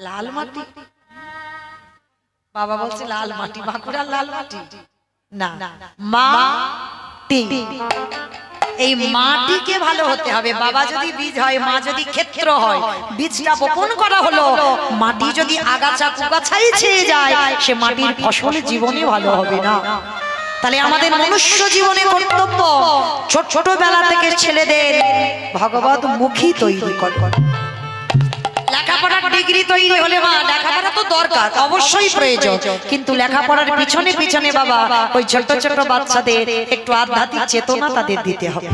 লাল মাটি, বাবা বলছে লাল মাটি, বাঁকুড়ার লাল মাটি না, মাটি। এই মাটিকে ভালো হতে হবে। বাবা যদি বীজ হয়, মা যদি ক্ষেত্র হয়, বীজটা বপন করা হলো, মাটি যদি আগাছা কুগাছাই ছেয়ে যায়, সে মাটির ফসল জীবনে ভালো হবে না। তাহলে আমাদের মনুষ্য জীবনে কর্তব্য ছোটবেলা থেকে ছেলেদের ভগবত মুখী তৈরি করা। লেখাপড়ার ডিগ্রি তৈরি হলে মা, লেখাপড়া তো দরকার, অবশ্যই প্রয়োজন, কিন্তু লেখাপড়ার পিছনে পিছনে বাবা ওই ছোট ছোট বাচ্চাদের একটু আধ্যাত্মিক চেতনা তাদের দিতে হবে।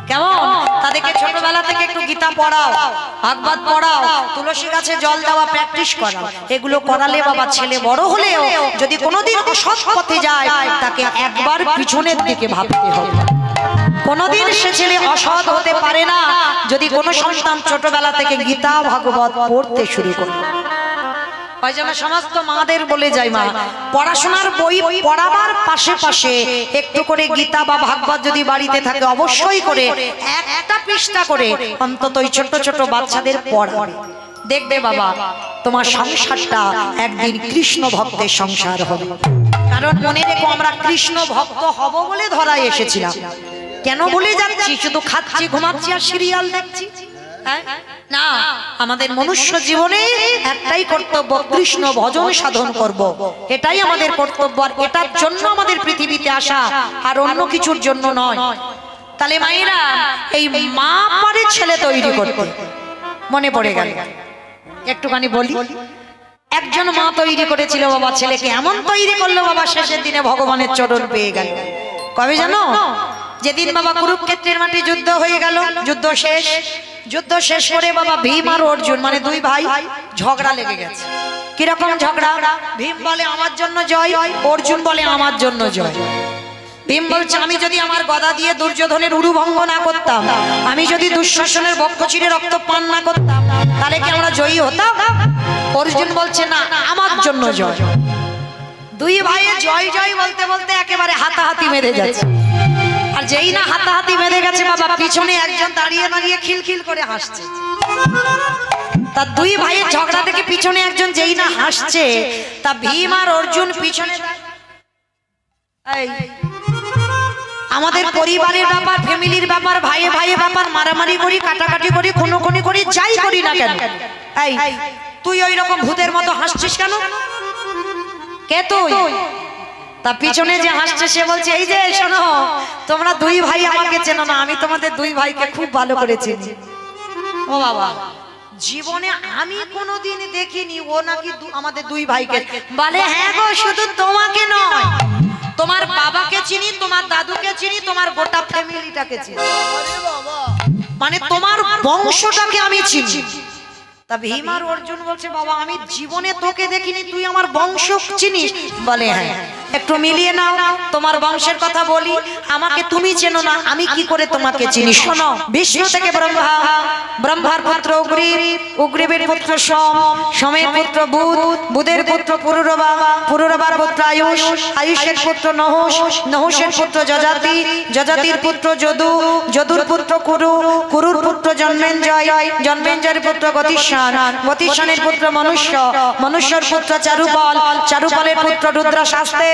কেমন? তাদেরকে ছোটবেলা থেকে একটু গীতা পড়াও, ভাগবত পড়াও, তুলসী গাছে জল দেওয়া প্র্যাকটিস করাও। এগুলো করালে বাবা ছেলে বড় হলেও যদি কোনোদিন অসৎ পথে যায়, তাকে একবার পিছনের দিকে ভাবতে হবে। কোনদিন সে ছেলে অসৎ হতে পারে না যদি কোনো সন্তান ছোটবেলা থেকে গীতা ভাগবত পড়তে শুরু করে। সমস্ত মাদের বলে যায়, মা পড়াশোনার বই পড়াবার পাশে পাশে একটু করে গীতা বা ভাগবত যদি বাড়িতে থাকে, অবশ্যই করে একটা পৃষ্ঠা করে অন্তত ওই ছোট ছোট বাচ্চাদের পড়াবে। দেখবে বাবা, তোমার সংসারটা একদিন কৃষ্ণ ভক্তের সংসার হবে। কারণ মনে রেখো, আমরা কৃষ্ণ ভক্ত হব বলে ধরায় এসেছিলাম। কেন বলে যাচ্ছি? শুধু খাচ্ছি, ঘুমাচ্ছি আর সিরিয়াল দেখছি না। আমাদের মনুষ্য জীবনে একটাই কর্তব্য, কৃষ্ণ ভজন সাধন করব। এটাই আমাদের কর্তব্য, আর এটার জন্য আমাদের পৃথিবীতে আসা, আর অন্য কিছুর জন্য নয়। তাহলে মায়েরা, এই মা পারে ছেলে তৈরি করতে। মনে পড়ে গেল, একটুখানি বলি। একজন মা তৈরি করেছিল বাবা ছেলেকে, এমন তৈরি করলো বাবা, শেষের দিনে ভগবানের চরণ পেয়ে গেল। কবে জানো? যেদিন বাবা কুরুক্ষেত্রের মাঠে যুদ্ধ হয়ে গেল, যুদ্ধ শেষ। যুদ্ধ শেষ করে বাবা ভীম আর অর্জুন মানে দুই ভাই ঝগড়া লেগে গেছে। কিরকম ঝগড়া? ভীম বলে আমার জন্য জয়, অর্জুন বলে আমার জন্য জয়। ভীম বলছে, আমি যদি আমার গদা দিয়ে দুর্যোধনের উরু ভঙ্গ না করতাম, আমি যদি দুঃশাসনের বক্ষ চিরে রক্ত পান না করতাম, তাহলে কি আমরা জয়ী হতাম? অর্জুন বলছে, না, আমার জন্য জয়। দুই ভাইয়ে জয় জয় বলতে বলতে একেবারে হাতাহাতি বেঁধে যাচ্ছে। আর যেই না হাতাহাতি বেঁধে গেছে বাবা, পিছনে একজন দাঁড়িয়ে দাঁড়িয়ে খিলখিল করে হাসছে। তার দুই ভাইয়ের ঝগড়া থেকে পিছনে একজন যেই না হাসছে, তা ভীম আর অর্জুন পিছনে। আমাদের পরিবারের ব্যাপার, ফ্যামিলির ব্যাপার, ভাইয়ে ভাইয়ে ব্যাপার, মারামারি করি, কাটাকাটি করি, খুনোখুনি করি, যাই করি না কেন, এই তুই ওই রকম ভূতের মতো হাসছিস কেন? কে তুই? তার পিছনে যে হাসছে সে বলছে, এই যে শোনো, তোমরা দুই ভাই আমাকে চেনো না, আমি তোমাদের দুই ভাইকে খুব ভালো করে চিনি। ও বাবা, জীবনে আমি কোনোদিন দেখিনি ও নাকি আমাদের দুই ভাইকে বলে। হ্যাঁ গো, শুধু তোমাকে নয়, তোমার বাবাকে চিনি, তোমার দাদুকে চিনি, তোমার গোটা ফ্যামিলিটাকে চিনি, মানে তোমার বংশটাকে আমি চিনি। তা ভীম আর অর্জুন বলছে, বাবা আমি জীবনে তোকে দেখিনি, তুই আমার বংশ চিনিস? বলে হ্যাঁ। একটু মিলিয়ে নাও, তোমার বংশের কথা বলি, আমাকে তুমি চেনো না, আমি কি করে তোমাকে চিনি? শোনো, বিষ্ণু থেকে ব্রহ্মা, ব্রহ্মার পুত্র অগ্রিব, অগ্রিবের পুত্র সোম, সোমের পুত্র বুধ, বুধের পুত্র পুরুরবা, পুরুরবার পুত্র আয়ুষ, আয়ুষের পুত্র নহুষ, নহুষের পুত্র যজাতি, যজাতির পুত্র যদু, যদুর পুত্র কুরু, কুরুর পুত্র জন্মেঞ্জয়, জন্মেঞ্জয়ের পুত্র গতিষ্ঠান, গতিষ্ঠানের পুত্র মনুষ্য, মনুষ্যর পুত্র চারুপাল, চারুপালের পুত্র রুদ্রাশাস্তে,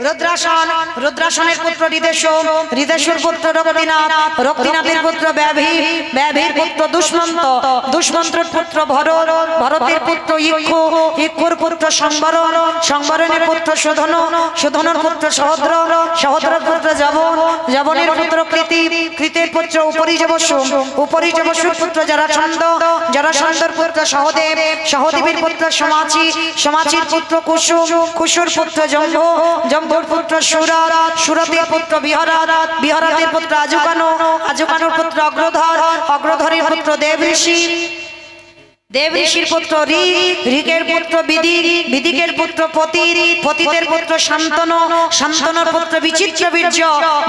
রুদ্রাসন, রুদ্রাসনের পুত্র হৃদেশ্বর, হৃদেশ্বর পুত্র রক্তিনাথ, রক্তিনাথের পুত্র ব্যাভি, ব্যাভির পুত্র দুষ্মন্ত, দুষ্মন্তের পুত্র ভরত, ভরতের পুত্র ইক্ষু, ইক্ষুর পুত্র সংবরণ, সংবরণের পুত্র শোধন, শোধনের পুত্র সহদ্র, সহদ্রের পুত্র যবন, যবনের পুত্র কৃতি, কৃতের পুত্র উপরিযবসু, উপরিযবসুর পুত্র জরাসন্ধ, জরাসন্ধর পুত্র সহদেব, সহদেবের পুত্র সমাচি, সমাচির পুত্র কুসুম, কুসুর পুত্র জম্ভ, জম্ভুর পুত্র সুরত, সুরতের পুত্র বিহরত, বিহরতের পুত্র আজুকানু, আজুকানুর পুত্র অগ্রধর, অগ্রধরের পুত্র দেব ঋষি, দেব ঋষির পুত্র ঋক, ঋকের পুত্র বিদিক, বিদিকের পুত্র পতির, পতিতের পুত্র শান্তনু, শান্তনুর পুত্র বিচিত্র বীর্য,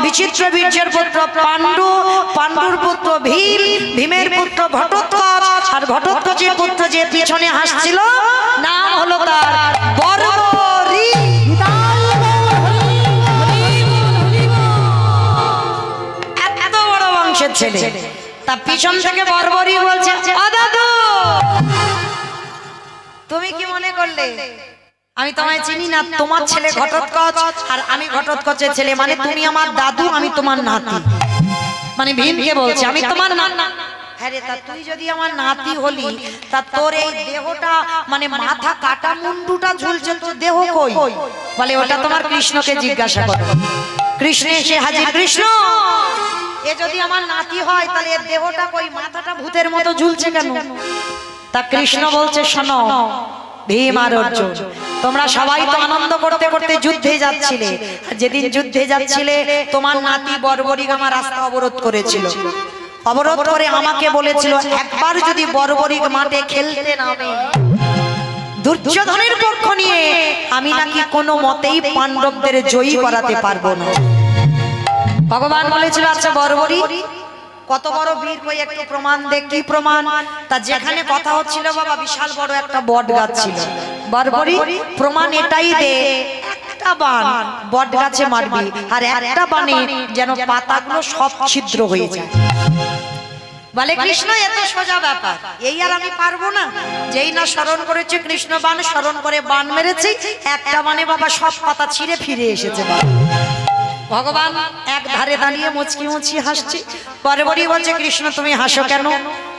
বিচিত্র বীর্যের পুত্র পাণ্ডু, পাণ্ডুর পুত্র ভীম, ভীমের পুত্র ঘটোৎকচ, আর ঘটোৎকচের পুত্র যে পিছনে হাসছিল নাম হলো তার বর্বরী। এত বড় বংশের ছেলে, তার পিছন থেকে বর্বরী বলছে, ও দাদু তুমি কি মনে করলে আমি তোমায় চিনি না? তোমার ছেলে ঘটোৎকচ আর আমি ঘটোৎকচের ছেলে, মানে তুমি আমার দাদু আমি তোমার নাতি। মানে ভীমকে বলছে আমি তোমার নানা। হ্যাঁ রে, তা তুই যদি আমার নাতি হলি তা তোর এই দেহটা মানে মাথা কাটা মুন্ডুটা ঝুলছে, তোর দেহ কই? বলে ওটা তোমার কৃষ্ণকে জিজ্ঞাসা করো। কৃষ্ণ এসে হাজির। কৃষ্ণ, এ যদি আমার নাতি হয় তাহলে এর দেহটা কই, মাথাটা ভূতের মতো ঝুলছে কেন? তা কৃষ্ণ বলছে শোনো ভীম আর অর্জুন, তোমরা সবাই তো আনন্দ করতে করতে যুদ্ধে যাচ্ছিলে, আর যেদিন যুদ্ধে যাচ্ছিলে তোমার নাতি বর্বরিক আমার রাস্তা অবরোধ করেছিল। অবরোধ করে আমাকে বলেছিল একবার যদি বর্বরিক মাঠে খেলতে নামে দুর্যোধনের পক্ষ নিয়ে আমি নাকি কোনো মতেই পাণ্ডবদের জয়ী করাতে পারবো না। ভগবান বলেছিল আচ্ছা বর্বরিক কত বড় বীর, কই একটু প্রমাণ দে। কি প্রমাণ? তা যেখানে কথা হচ্ছিল বাবা বিশাল বড় একটা বট গাছ ছিল। বর্বরিক প্রমাণ এটাই দে, একটা বান বট গাছে মারবি আর একটা বানে যেন পাতাগুলো সব ছিদ্র হয়ে যায়। বলে কৃষ্ণ এত সোজা ব্যাপার, এই আর আমি পারবো না? যেই না স্মরণ করেছে কৃষ্ণ বান স্মরণ করে বান মেরেছে, একটা বানে বাবা সব পাতা ছিঁড়ে ফিরে এসেছে। ভগবান এক ধারে দাঁড়িয়ে মুচকি মুচকি হাসছে। বর্বরী বলছে কৃষ্ণ তুমি হাসো কেন?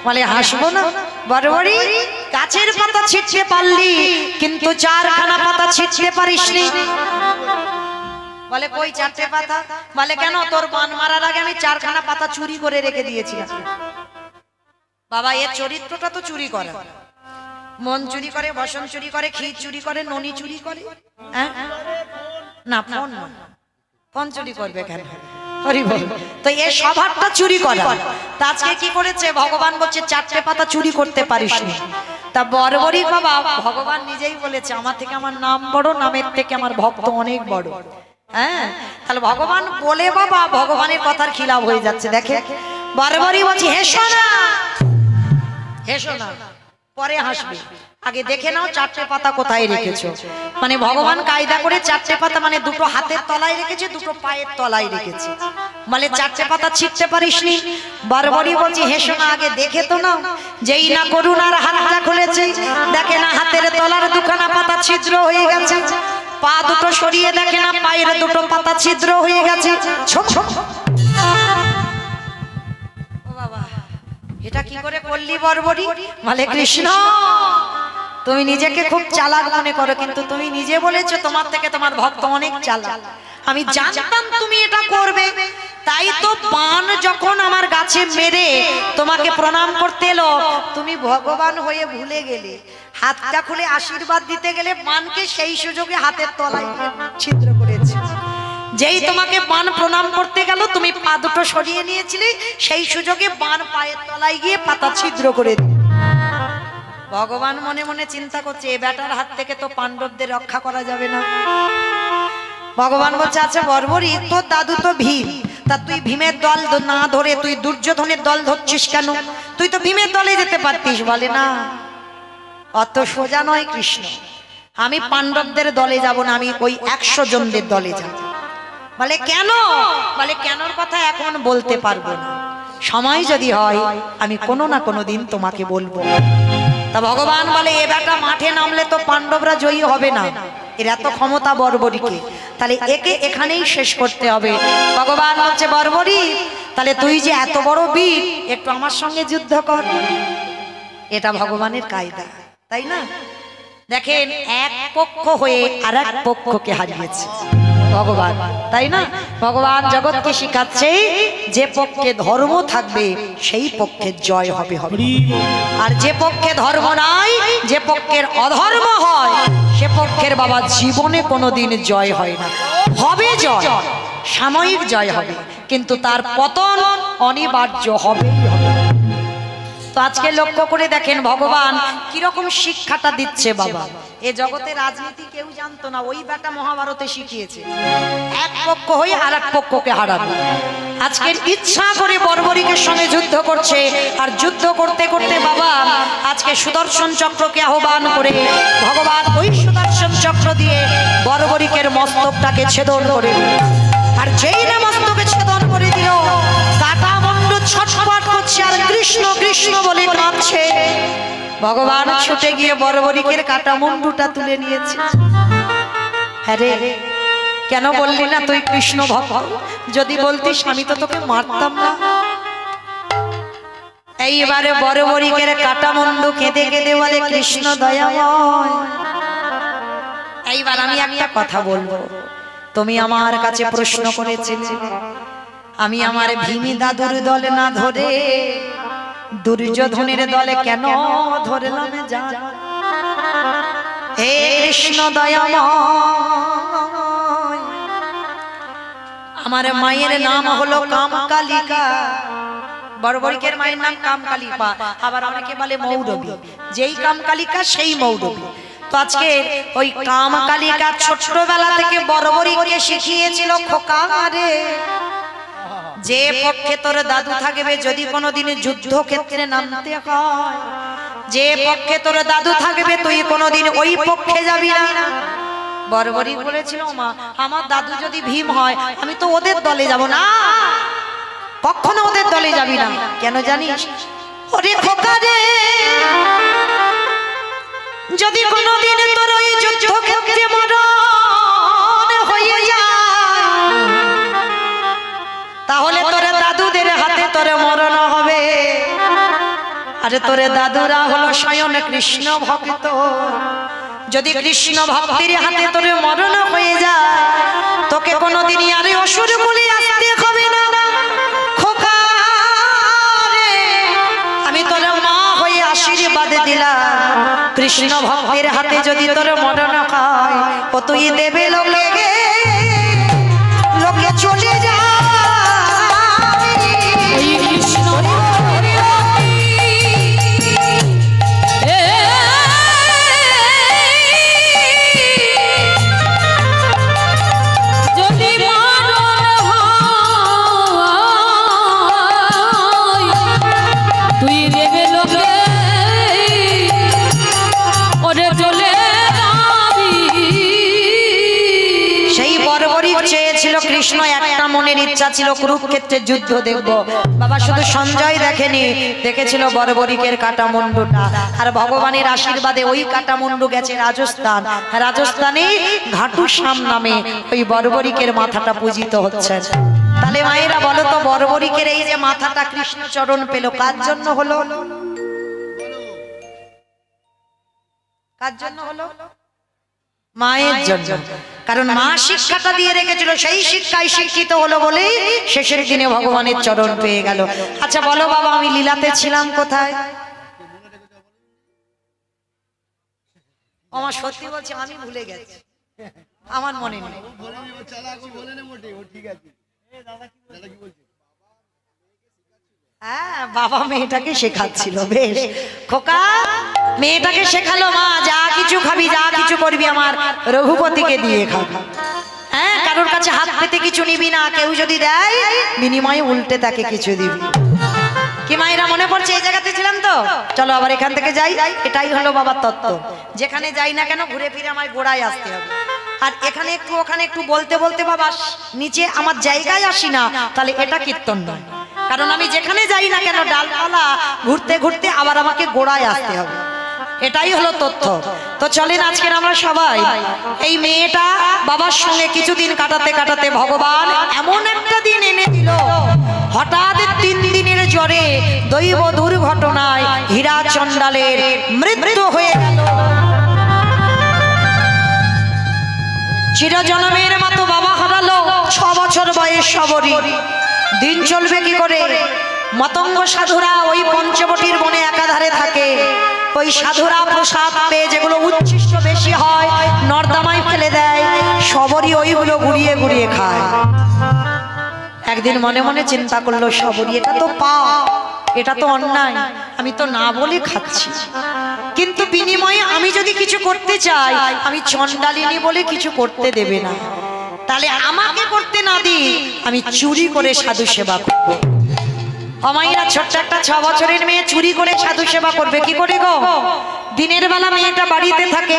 বলে হাসবো না। বর্বরী গাছের পাতা ছিঁড়তে পারলি কিন্তু চারখানা পাতা ছিঁড়তে পারিসনি। বলে কই চারটে পাতা? বলে কেন, তোর বান মারার আগে আমি চারখানা পাতা চুরি করে রেখে দিয়েছিলাম। বাবা এর চরিত্রটা তো চুরি করে, মন চুরি করে, বসন চুরি করে, ক্ষীর চুরি করে, ননি চুরি করে। হ্যাঁ না, ফোন না, ফোন চুরি করবে কেন? হরি বল। তো এই স্বভাবটা চুরি করা। তা আজকে কি করেছে? ভগবান বলছে চারটে পাতা চুরি করতে পারিসনি। তা বর্বরী বাবা ভগবান নিজেই বলেছে আমার থেকে আমার নাম বড়, নামের থেকে আমার ভক্ত অনেক বড়। হ্যাঁ, তাহলে ভগবান বলে বাবা ভগবানের কথার খিলাফ হয়ে যাচ্ছে। দেখে বর্বরী বলছে হেসো না, হেসো না, পরে হাসবে, আগে দেখে নাও চারটে পাতা কোথায় রেখেছো। মানে ভগবান কায়দা করে চারটে পাতা মানে দুটো হাতের তলায় রেখেছে, দুটো পায়ের তলায় রেখেছে। মানে চারটে পাতা ছিঁড়তে পারিসনি। বর্বরী বলছে হেসো না, আগে দেখে তো নাও। যেই না করুণার হাতটা খুলেছে, দেখে না হাতের তলার দুখানা পাতা ছিদ্র হয়ে গেছে। পা দুটো সরিয়ে দেখে না পায়ের দুটো পাতা ছিদ্র হয়ে গেছে। এটা কি করে করলি বর্বরী? বলে কৃষ্ণ তুমি নিজেকে খুব চালাক মনে করো, কিন্তু তুমি নিজে বলেছো তোমার থেকে তোমার ভক্ত অনেক চালাক। আমি জানতাম তুমি এটা করবে, তাই তো বান যখন আমার গাছে মেরে তোমাকে প্রণাম করতে এলো তুমি ভগবান হয়ে ভুলে গেলে। হাতটা খুলে আশীর্বাদ দিতে গেলে বানকে সেই সুযোগে হাতের তলায় ছিদ্র করেছে। যেই তোমাকে বান প্রণাম করতে গেল তুমি পা দুটো সরিয়ে নিয়েছিলে, সেই সুযোগে বান পায়ের তলায় গিয়ে পাতা ছিদ্র করে দিল। ভগবান মনে মনে চিন্তা করছে এ বেটার হাত থেকে তো পাণ্ডবদের রক্ষা করা যাবে না। ভগবান বলছে আচ্ছা বর্বরী তোর দাদু তো ভীম, তা তুই ভীমের দল না ধরে তুই দুর্যোধনের দল ধরছিস কেন? তুই তো ভীমের দলে যেতে পারতিস। বলে না, অত সোজা নয় কৃষ্ণ, আমি পাণ্ডবদের দলে যাব না, আমি ওই 100 জনদের দলে যাব। বলে কেন? বলে কেনর কথা এখন বলতে পারবো না, সময় যদি হয় আমি কোনো না কোনো দিন তোমাকে বলবো। তা ভগবান বলে এ বেটা মাঠে নামলে তো পাণ্ডবরা জয়ী হবে না, এর এত ক্ষমতা বর্বরীকে, তাহলে একে এখানেই শেষ করতে হবে। ভগবান বলছে বর্বরী তাহলে তুই যে এত বড় বীর একটু আমার সঙ্গে যুদ্ধ কর। এটা ভগবানের কায়দা, তাই না? দেখেন এক পক্ষ হয়ে আর এক পক্ষকে হারিয়েছে ভগবান, তাই না? ভগবান জগৎকে শিখাচ্ছে যে পক্ষে ধর্ম থাকবে সেই পক্ষের জয় হবে হবে, আর যে পক্ষে ধর্ম নাই, যে পক্ষের অধর্ম হয় সে পক্ষের বাবা জীবনে কোনোদিন জয় হয় না। হবে জয়, সাময়িক জয় হবে, কিন্তু তার পতন অনিবার্য হবেই হবে। তো আজকে লক্ষ্য করে দেখেন ভগবান কিরকম শিক্ষাটা দিচ্ছে বাবা। এ জগতে রাজনীতি কেউ জানতো না, ওই বেটা মহাভারতে শিখিয়েছে এক পক্ষ হয়ে আর এক পক্ষকে হারাবে। আজকের ইচ্ছা করে বর্বরীকের সঙ্গে যুদ্ধ করছে, আর যুদ্ধ করতে করতে বাবা আজকে সুদর্শন চক্রকে আহ্বান করে ভগবান ওই সুদর্শন চক্র দিয়ে বর্বরীকের মস্তকটাকে ছেদন করে দিল। আর যেই না মস্তকে ছেদন করে দিল কাটা মুন্ড ছটফট করছে আর কৃষ্ণ কৃষ্ণ বলে কাঁদছে। ভগবান ছুটে গিয়ে বর্বরিকের কাটা মুন্ডুটা তুলে নিয়েছে। হ্যাঁ রে, কেন বললি না তুই কৃষ্ণ ভক্ত? যদি বলতিস আমি তো তোকে মারতাম না। এইবারে বর্বরিকের কাটা মুন্ডু কেঁদে কেঁদে বলে, কৃষ্ণ দয়াময়, এইবার আমি একটা কথা বলবো। তুমি আমার কাছে প্রশ্ন করেছিলে, আমি আমার ভীমি দাদুর দলে না ধরে দুর্যোধনের দলে কেন ধরলাম জান? হে কৃষ্ণ দয়াময়, আমার মায়ের নাম হলো কামকালিকা। বর্বরিকের মায়ের নাম কামকালিকা, আবার অনেকে বলে মৌরবী। যেই কামকালিকা সেই মৌরবী। তো আজকে ওই কামকালিকা ছোটবেলা থেকে বর্বরিককে শিখিয়েছিল, খোকা রে, যে পক্ষে তোর দাদু থাকবে যদি কোনোদিন যুদ্ধ ক্ষেত্রে নামতে হয়, যে পক্ষে তোর দাদু থাকবে তুই কোনোদিন ওই পক্ষে যাবি না। বর্বরিক বলেছিল, মা আমার দাদু যদি ভীম হয় আমি তো ওদের দলে যাব না, কখনো ওদের দলে যাবি না। কেন জানিস? ওরে খোকা রে, যদি কোনোদিন তোর ওই যুদ্ধ ক্ষেত্রে মরণ হয়ে যায় তাহলে তোর দাদুদের হাতে তোর মরণ হবে। আরে তোর দাদুরা হলো স্বয়ং কৃষ্ণ ভক্ত, যদি কৃষ্ণ ভক্তির হাতে তোর মরণ হয়ে যায় তোকে কোনোদিনই আরে অসুর বলে আসতে হবে না। খোকা রে, আমি তোর মা হয়ে আশীর্বাদ দিলাম, কৃষ্ণ ভক্তের হাতে যদি তোর মরণ হয় ও তুই দেবে লোকে লোকে চলে যা। কৃষ্ণ একটা মনের ইচ্ছা ছিল, কুরুক্ষেত্রের যুদ্ধ দেখব। বাবা শুধু সঞ্জয় দেখেনি, দেখেছিল বর্বরিকের কাটা মুন্ডুটা। আর ভগবানের আশীর্বাদে ওই কাটা মুন্ডু গেছে রাজস্থান। রাজস্থানে ঘাটুশ্যাম নামে ওই বর্বরিকের মাথাটা পূজিত হচ্ছে। তাহলে মায়েরা বলো তো, বর্বরিকের এই যে মাথাটা কৃষ্ণ চরণ পেল কার জন্য হলো? কার জন্য হলো? মায়ের জন্য। কারণ মা শিক্ষাটা দিয়ে রেখেছিল, সেই শিক্ষায় শিক্ষিত হলো বলেই শেষের দিনে ভগবানের চরণ পেয়ে গেল। আচ্ছা বলো বাবা, আমি লীলাতে ছিলাম কোথায়? আমার সত্যি বলছি আমি ভুলে গেছি, আমার মনে নেই। হ্যাঁ, বাবা মেয়েটাকে শেখাচ্ছিল। বেশ খোকা, মেয়েটাকে শেখালো, মা যা কিছু খাবি যা কিছু করবি আমার রঘুপতিকে দিয়ে খা। হ্যাঁ, কারোর কাছে হাত পেতে কিছু নিবি না, কেউ যদি দেয় বিনিময়ে উল্টে তাকে কিছু দিবি। কি মায়েরা মনে পড়ছে? এই জায়গাতে ছিলাম তো, চলো আবার এখান থেকে যাই। এটাই হলো বাবার তত্ত্ব। যেখানে যাই না কেন ঘুরে ফিরে আমায় গোড়ায় আসতে হবে। আর এখানে একটু ওখানে একটু বলতে বলতে বাবা নিচে আমার জায়গায় আসি না, তাহলে এটা কীর্তন নয়। কারণ আমি যেখানে যাই না কেন ডালপালা ঘুরতে ঘুরতে আবার আমাকে গোড়ায় আসতে হবে। এটাই হলো তথ্য। তো চলেন আজকের আমরা সবাই, এই মেয়েটা বাবার সঙ্গে কিছুদিন কাটাতে কাটাতে ভগবান এমন একটা দিন এনে দিল, হঠাৎ 3 দিনের জ্বরে দৈব দুর্ঘটনায় হীরা চণ্ডালের মৃত্যু হয়ে গেল। চিরজন্মের মতো বাবা হারালো। 6 বছর বয়স সবরই। দিন চলবে কি করে? মতঙ্গ সাধুরা ওই পঞ্চবটির বনে একাধারে থাকে। ওই সাধুরা প্রসাদ পেয়ে যেগুলো উচ্ছিষ্ট বেশি হয় নর্দমায় ফেলে দেয়, সবরই ওইগুলো গুড়িয়ে গুড়িয়ে খায়। একদিন মনে মনে চিন্তা করলো, সবরই এটা তো পাপ, এটা তো অন্যায়, আমি তো না বলে খাচ্ছি, কিন্তু বিনিময়ে আমি যদি কিছু করতে চাই আমি চণ্ডালিনী বলে কিছু করতে দেবে না, তাহলে আমাকে করতে না দিই আমি চুরি করে সাধু সেবা করব। অমাইরা ছোট্ট একটা 6 বছরের মেয়ে চুরি করে সাধু সেবা করবে কি করে গো? দিনের বেলা মেয়েটা বাড়িতে থাকে,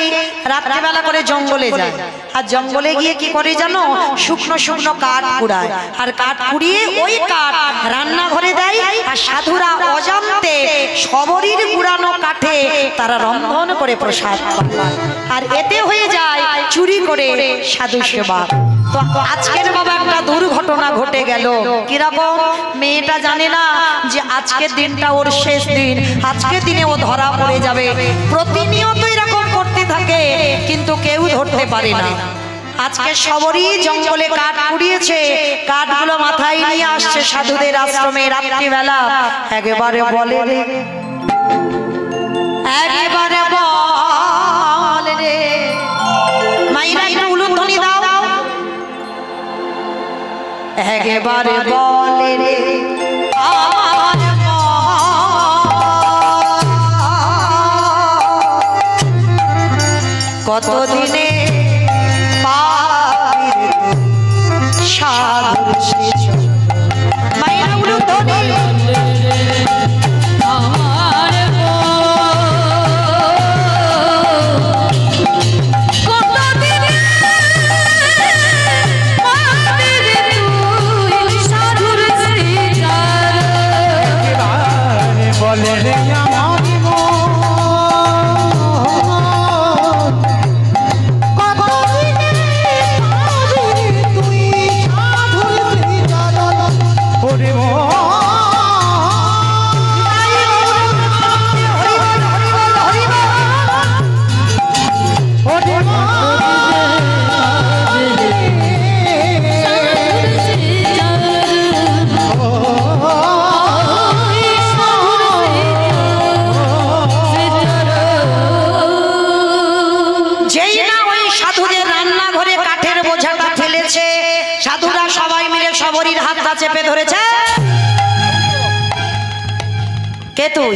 রাত্রে বেলা করে জঙ্গলে যায়। আর জঙ্গলে গিয়ে কি করে জানো? শুকনো শুকনো কাঠ কুড়ায়, আর কাঠ কুড়িয়ে ওই কাঠ রান্নাঘরে দেয়। আর সাধুরা অজান্তে সবরীর কুড়ানো কাঠ কাঠে তারা রন্ধন করে প্রসাদ পায় আর এতে হয়ে যায় চুরি করে সাধু সেবা। তো আজকের বাবা একটা দুর্ঘটনা ঘটে গেল। কিরকম? মেয়েটা জানে না যে আজকের দিনটা ওর শেষ দিন, আজকের দিনে ও ধরা পড়ে যাবে। প্রতিনিয়ত এরকম করতে থাকে কিন্তু কেউ ধরতে পারে না। আজকে সবরই জঙ্গলে কাঠ কুড়িয়েছে, কাঠগুলো মাথায় নিয়ে আসছে সাধুদের আশ্রমে রাত্রিবেলা। একেবারে বলে রে, একেবারে বল রে, মাইরা একটু উলুধ্বনি দাও। একেবারে বলে রে আমার কতদিনে সাধুর শেষ মাইরা উলুধ্বনি। সাধুরা সবাই মিলে সবরীর হাতটা চেপে ধরেছে। কে তুই?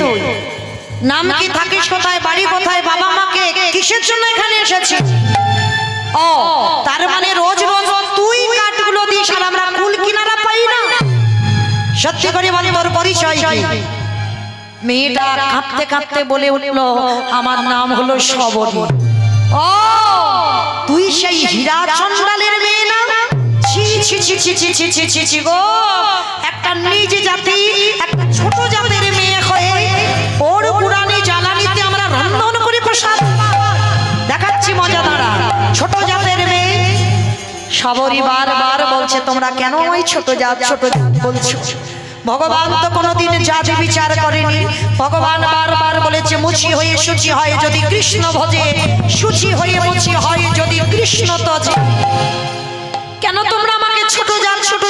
নাম কি, থাকিস কোথায়, বাড়ি কোথায়, বাবা মাকে, কিসের জন্য এখানে এসেছিস? ও তার মানে রোজ রোজ তুই কাঠগুলো দিস আর আমরা কুল কিনারা পাই না? সত্যি করে বল তোর পরিচয় কি? মেয়েটা কাঁপতে কাঁপতে বলে উঠল, আমার নাম হলো সবরী। ও তুই সেই হীরা চন্দ্রালের মেয়ে না? গো, একটা নিজ জাতি, একটা ছোট জাতের মেয়ে হয়ে ওর পুরানি জ্বালানিতে আমরা রন্ধন করে প্রসাদ দেখাচ্ছি মজাদারা। ছোট জাতের মেয়ে। সবরী বারবার বলছে, তোমরা কেন ওই ছোট জাত বলছো? ভগবান তো কোনোদিন জাতি বিচার করেনি। ভগবান বারবার বলেছে, মুচি হয়ে শুচি হয় যদি কৃষ্ণ ভজে, শুচি হয়ে মুচি হয় যদি কৃষ্ণ তজে। কেন তোমরা আমাকে ছোট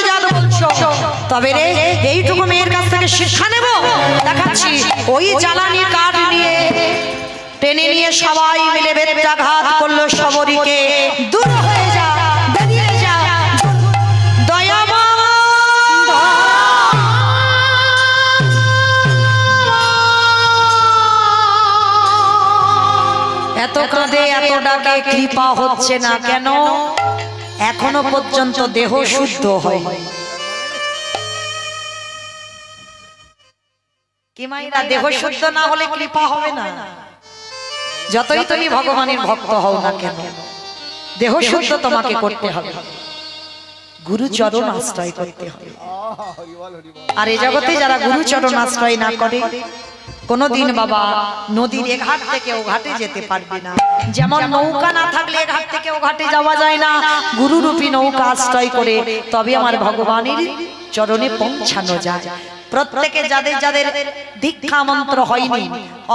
জাত বলছো? তবে রে, এইটুকু মেয়ের কাছ থেকে শিক্ষা নেব। দেখাচ্ছি ওই জ্বালানি কাঠ নিয়ে টেনে নিয়ে সবাই মিলে বেত্রাঘাত করলো সবরীকে। দূর হয়ে যা, বেরিয়ে যা, দয়াময়। এত কাঁদে, এত ডাকে, কৃপা হচ্ছে না কেন? এখনো পর্যন্ত দেহ শুদ্ধ হয় কি মাইরা? দেহ শুদ্ধ না হলে কৃপা হবে না। যতই তুমি ভগবানের ভক্ত হও না কেন, দেহ শুদ্ধ তোমাকে করতে হবে, গুরুচরণ আশ্রয় করতে হবে। আর এই জগতে যারা গুরুচরণ আশ্রয় না করে, কোনদিন বাবা নদীর এ ঘাট থেকে ও ঘাটে যেতে পারবে না। যেমন নৌকা না থাকলে এ ঘাট থেকে ও ঘাটে যাওয়া যায় না, গুরুরূপী নৌকা আশ্রয় করে তবে আমার ভগবানের চরণে পৌঁছানো যায়। প্রত্যেকে যাদের যাদের দীক্ষা মন্ত্র হয়নি,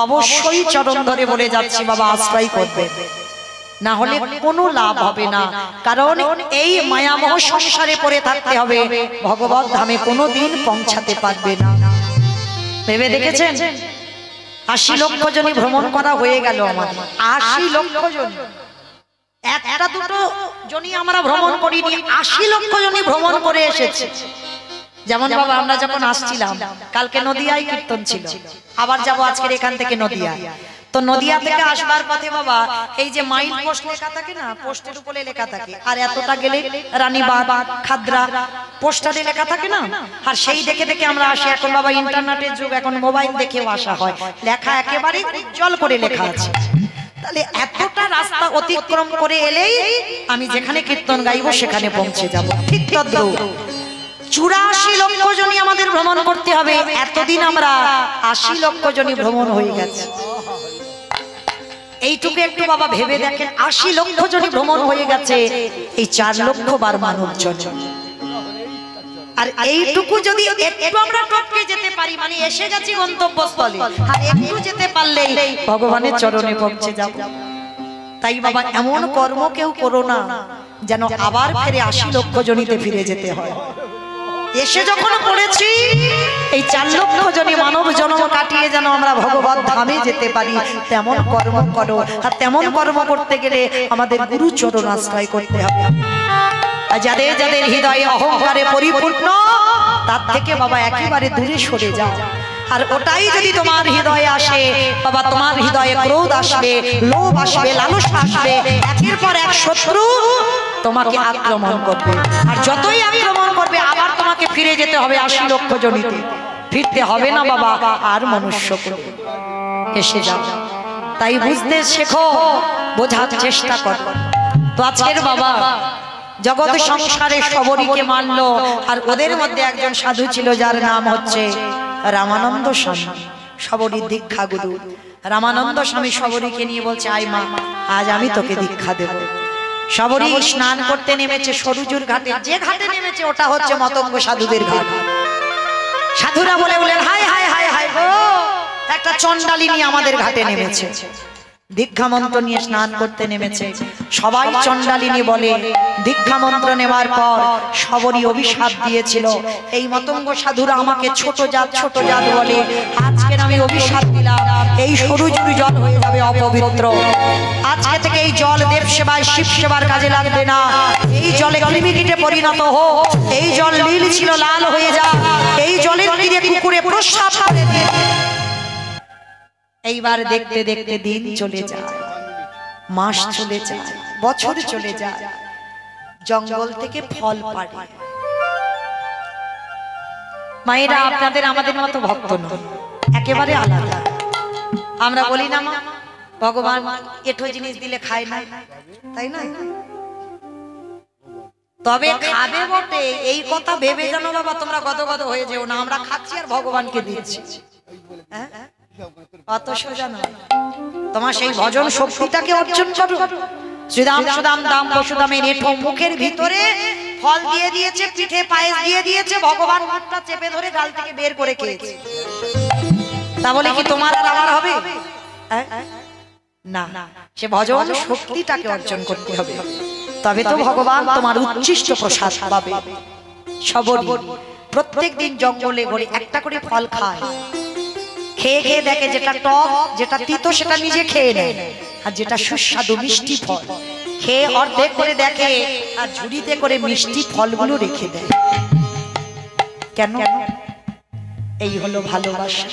অবশ্যই চরণ ধরে বলে যাচ্ছি বাবা আশ্রয় করবে, না হলে কোনো লাভ হবে না। কারণ এই মায়ামোহ সংসারে পড়ে থাকতে হবে, ভগবত ধামে কোনোদিন পৌঁছাতে পারবে না। ভেবে দেখেছেন? 80 লক্ষ জনই ভ্রমণ করা হয়ে গেল আমাদের। 80 লক্ষ জন, একটা দুটো জনই আমরা ভ্রমণ করিনি, 80 লক্ষ জনই ভ্রমণ করে এসেছে। যেমন বাবা আমরা যখন আসছিলাম, কালকে নদিয়ায় কীর্তন ছিল, আবার যাব আজকের এখান থেকে নদিয়া। তো নদিয়া থেকে আসবার পথে বাবা এই যে মাইল পোস্ট লেখা থাকে না, পোস্টের উপরে লেখা থাকে, আর এতটা গেলে রানীবাগ, খাদরা, পোস্টারে লেখা থাকে না, আর সেই দেখে দেখে আমরা আসি। এখন বাবা ইন্টারনেটের যুগ, এখন মোবাইল দেখেও আসা হয়, লেখা একেবারে উজ্জ্বল করে লেখা আছে। তাহলে এতটা রাস্তা অতিক্রম করে এলেই আমি যেখানে কীর্তন গাইবো সেখানে পৌঁছে যাব। ঠিক তদ্রূপ 84 লক্ষ জনই আমাদের ভ্রমণ করতে হবে। এতদিন আমরা 80 লক্ষ জনই ভ্রমণ হয়ে গেছে। এইটুকু একটু বাবা ভেবে দেখেন, ৮০ লক্ষ জন ভ্রমণ হয়ে গেছে, এই ৪ লক্ষ বার মানব জন। আর এইটুকু যদি একটু আমরা টপকে যেতে পারি, মানে এসে গেছি গন্তব্যস্থলে, আর একটু যেতে পারলেই ভগবানের চরণে পৌঁছে যাব। তাই বাবা এমন কর্ম কেউ করো না যেন আবার ফিরে ৮০ লক্ষ জনিতে ফিরে যেতে হয়। এসে যখন পড়েছি এই ৪ লক্ষ জনী মানব জন্ম কাটিয়ে যেন আমরা ভগবত ধামে যেতে পারি, তেমন কর্ম করো। আর তেমন কর্ম করতে গেলে আমাদের গুরু চরণ আশ্রয় করতে হবে। আর যাদের যাদের হৃদয়ে অহংকারে পরিপূর্ণ, তার থেকে বাবা একেবারে দূরে সরে যাও। আর ওটাই যদি তোমার হৃদয়ে আসে বাবা, তোমার হৃদয়ে ক্রোধ আসবে, লোভ আসবে, লালসা আসবে, একের পর এক শত্রু তোমাকে আক্রমণ করবে। আর যতই আক্রমণ করবে আবার তোমাকে ফিরে যেতে হবে ৮০ লক্ষ জনিতে। ফিরতে হবে না বাবা, আর মনুষ্য করে এসে যাও। তাই বুঝতে শেখো, বোঝার চেষ্টা করো। তো আজকের বাবা জগৎ সংসারে সবরীকে মানলো, আর ওদের মধ্যে একজন সাধু ছিল যার নাম হচ্ছে রামানন্দ স্বামী, সবরীর দীক্ষা গুরু। রামানন্দ স্বামী সবরীকে নিয়ে বলছে, আয় মা, আজ আমি তোকে দীক্ষা দেব। সবরী স্নান করতে নেমেছে সরুজুর ঘাটে। যে ঘাটে নেমেছে ওটা হচ্ছে মতঙ্গ সাধুদের ঘাট। সাধুরা বলে বলেন, হায় হায় হায় হায় গো, একটা চণ্ডালিনী আমাদের ঘাটে নেমেছে। দীক্ষা মন্ত্র নিয়ে স্নান করতে নেমেছে। সবাই চণ্ডালিনী বলে। দীক্ষা মন্ত্র নেওয়ার পর সবরী অভিশাপ দিয়েছিল, এই মতঙ্গ সাধুরা আমাকে ছোট জাত বলে। আজকে আমি অভিশাপ দিলাম, এই সরুজুর জল হয়ে যাবে অপবিত্র। আজকে থেকে এই জল দেব সেবায়, শিব সেবার কাজে লাগবে না। এই জলে কৃমিকীটে পরিণত হোক। এই জল নীল ছিল, লাল হয়ে যা। এই জলের তীরে কুকুরে প্রস্রাব করে দিয়ে। এইবার দেখতে দেখতে দিন চলে যায়, মাস চলে যায়, বছর চলে যায়। জঙ্গল থেকে ফল পাড়ে। মায়েরা আপনাদের আমাদের মতো ভক্ত নয়, একেবারে আলাদা। আমরা বলি না মা, ভগবান এঠো জিনিস দিলে খায় না, তাই না? তবে খাবে বটে, এই কথা ভেবে জানো বাবা তোমরা গদগদ হয়ে যেও না। আমরা খাচ্ছি আর ভগবানকে দিচ্ছি, হ্যাঁ? অত সোজা নয়। তোমার সেই ভজন শক্তিটাকে অর্জন করো। শ্রীদাম সুদাম দাম বসুদামের এঠো মুখের ভিতরে ফল দিয়ে দিয়েছে, পিঠে পায়েস দিয়ে দিয়েছে, ভগবান মুখটা চেপে ধরে গাল থেকে বের করে খেয়েছে। তা বলে কি তোমার আর আমার হবে? না, সে ভজন শক্তিটাকে অর্জন করতে হবে, তবে তো ভগবান তোমার উচ্ছিষ্ট প্রসাদ পাবে। সবরী প্রত্যেক দিন জঙ্গলে ঘুরে একটা করে ফল খায়। খেয়ে খেয়ে দেখে যেটা টক, যেটা তিতো সেটা নিজে খেয়ে নেয়, আর যেটা সুস্বাদু মিষ্টি ফল খেয়ে অর্ধেক করে দেখে, আর ঝুড়িতে করে মিষ্টি ফলগুলো রেখে দেয়। কেন? এই হলো ভালোবাসা।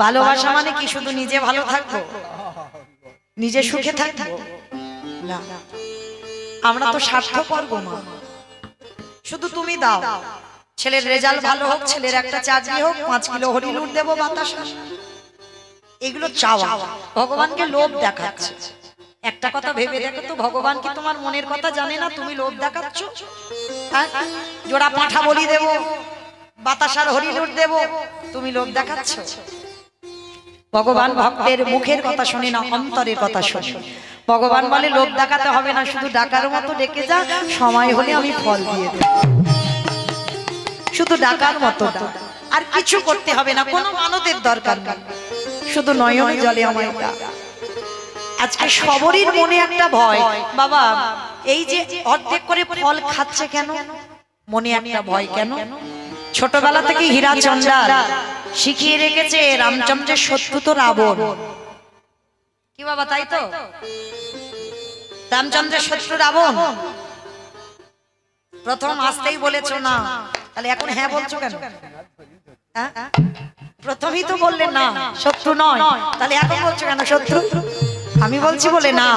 ভালোবাসা মানে কি শুধু নিজে ভালো থাকবো, নিজে সুখে থাকবো না। আমরা তো স্বার্থপর গো মা। শুধু তুমি দাও, ছেলের রেজাল্ট ভালো হোক, ছেলের একটা চাকরি হোক, 5 কিলো হরিলুট দেবো, বাতাসা, এগুলো চাওয়া। ভগবানকে লোভ দেখাচ্ছে। একটা কথা ভেবে দেখো তো, ভগবান কি তোমার মনের কথা জানে না? তুমি লোভ দেখাচ্ছ। জোড়া পাঁঠা বলি দেবো, বাতাসার হরিলুট দেবো, তুমি লোভ দেখাচ্ছ। ভগবান ভক্তের মুখের কথা শুনে না, অন্তরের কথা শুনে। ভগবান বলে লোভ দেখাতে হবে না, শুধু ডাকার মতো ডেকে যা, সময় হলে আমি ফল দিয়ে দেব। শুধু ডাকার মতো, আর কিছু করতে হবে না, কোনো মানতের দরকার নেই, শুধু নয়নে জলে আমায় ডাক। আজকে সবরীর মনে একটা ভয়, বাবা এই যে অর্ধেক করে ফল খাচ্ছে কেন? মনে একটা ভয় কেন? ছোটবেলা থেকে হীরাচন্দ্র শিখিয়ে রেখেছে রামচন্দ্রের শত্রু তো রাবণ। কি বাবা, তাই তো? রামচন্দ্রের শত্রু রাবণ। প্রথম আসতেই বলেছো না, তাহলে এখন হ্যাঁ বলছো কেন? প্রথমেই তো বললে না শত্রু নয়, তাহলে এখন বলছো কেন শত্রু? আমি বলছি বলে না।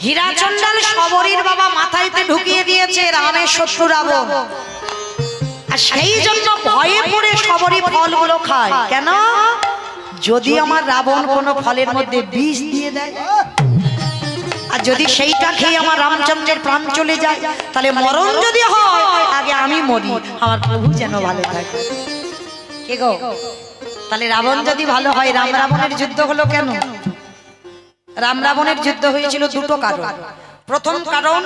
হীরাচন্দ্র সবরীর বাবা মাথায়তে ঢুকিয়ে দিয়েছে রামের শত্রু রাবণ, আর সেই জন্য ভয়ে পড়ে সবরী ফলগুলো খায়। কেন? যদি আমার রাবণ কোনো ফলের মধ্যে বিষ দিয়ে দেয়, আর যদি সেইটা খেয়ে আমার রামচন্দ্রের প্রাণ চলে যায়, তাহলে মরণ যদি হয় আগে আমি মরি, আমার প্রভু যেন ভালো থাকে। কে গো? তাহলে রাবণ যদি ভালো হয় রাম রাবণের যুদ্ধ হলো কেন? রাম রাবণের যুদ্ধ হয়েছিল দুটো কারণ। প্রথম কারণ,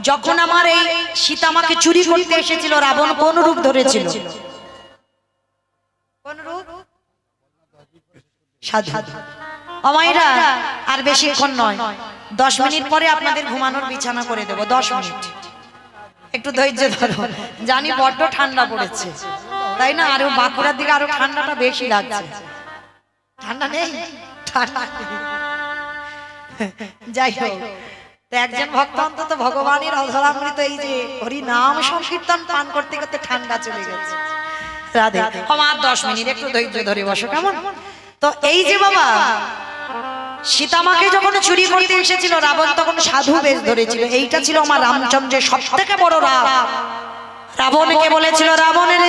যখন আমার এই সীতামাকে চুরি করতে এসেছিল রাবণ কোন রূপ ধরেছিল? কোন রূপ? সাধু। অমাইরা আর বেশিক্ষণ নয়, 10 মিনিট পরে আপনাদের ঘুমানোর বিছানা করে দেব। 10 মিনিট একটু ধৈর্য ধরো। জানি বড্ড ঠান্ডা পড়েছে, তাই না? আর বাঁকুড়ার দিকে আরো ঠান্ডাটা বেশি লাগছে। ঠান্ডা নেই? ঠান্ডা যাই হোক, তো একজন ভক্ত অন্তত ভগবানের অধরামৃত এই যে হরি নাম সংকীর্তন পান করতে করতে ঠান্ডা চলে গেছে। রাধে। আমার 10 মিনিট একটু ধৈর্য ধরে বসো, কেমন? তো এই যে বাবা সীতামাকে যখন চুরি করতে এসেছিল রাবণ তখন সাধু বেশ ধরেছিল। এইটা ছিল আমার রামচন্দ্রের সব থেকে বড় রাগ। রাবণকে বলেছিল, রাবণের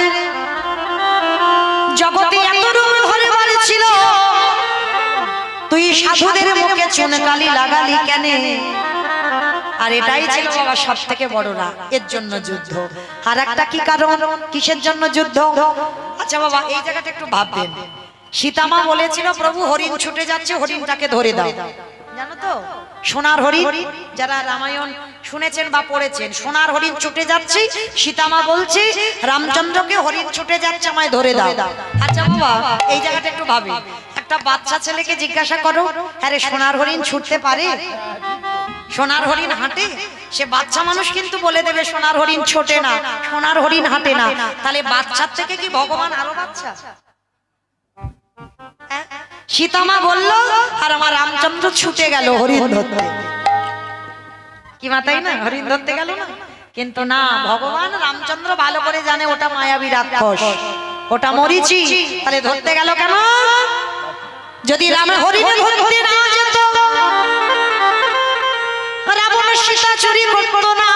জগতে এত রূপ ধরে বাড়ছিল, তুই সাধুদের মুখে চুনকালি লাগালি কেন? আর এটাই ছিল বাবা সব থেকে বড় রাগ। এর জন্য যুদ্ধ। আর একটা কি কারণ, কিসের জন্য যুদ্ধ? আচ্ছা বাবা এই জায়গাটা একটু ভাববেন। সীতামা বলেছিল, প্রভু হরিণ ছুটে যাচ্ছে, হরিণটাকে ধরে দাও। জানো তো সোনার হরিণ, যারা রামায়ণ শুনেছেন বা পড়েছেন, সোনার হরিণ ছুটে যাচ্ছে। সীতামা বলছে রামচন্দ্রকে, হরিণ ছুটে যাচ্ছে, আমায় ধরে দাও। আচ্ছা বাবা এই জায়গাটা একটু ভাবি। একটা বাচ্চা ছেলেকে জিজ্ঞাসা করো, আরে সোনার হরিণ ছুটতে পারে? সোনার হরিণ হাঁটে? সে বাচ্চা মানুষ কিন্তু বলে দেবে সোনার হরিণ ছোটে না, সোনার হরিণ হাঁটে না। তাহলে বাচ্চার থেকে কি ভগবান আরো বাচ্চা? সীতামা বলল আর আমার রামচন্দ্র ছুটে গেল হরিণ ধরতে। কি মাতাই না, হরিণ ধরতে গেল না? কিন্তু না, ভগবান রামচন্দ্র ভালো করে জানে ওটা মায়াবী রাক্ষস, ওটা মরিচি। তাহলে ধরতে গেল কেন? যদি রাম হরিণ ধরতে না যেত রাবণ সীতা চুরি করতো না।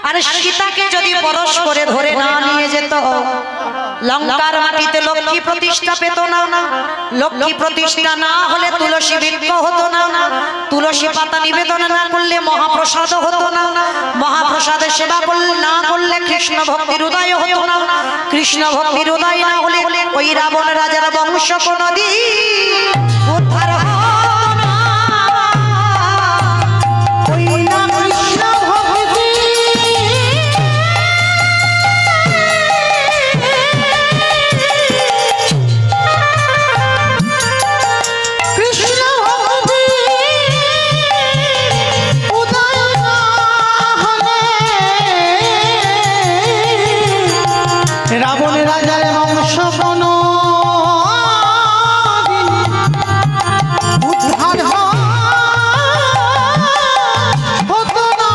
আর সীতাকে যদি পরশ করে ধরে না নিয়ে যেত লঙ্কার মাটিতে লক্ষ্মী প্রতিষ্ঠা পেত না। লক্ষ্মী প্রতিষ্ঠা না হলে তুলসী বৃক্ষ হতো না। তুলসী পাতা নিবেদন না করলে মহাপ্রসাদ হতো না। মহাপ্রসাদের সেবা না করলে কৃষ্ণ ভক্তির উদয় হতো না। কৃষ্ণ ভক্তির উদয় না হলে ওই রাবণ রাজার বংশ কোনদিন উদ্ধার হতো না। রাবণ রাজার বংশ কোন উদ্ধার হতো না।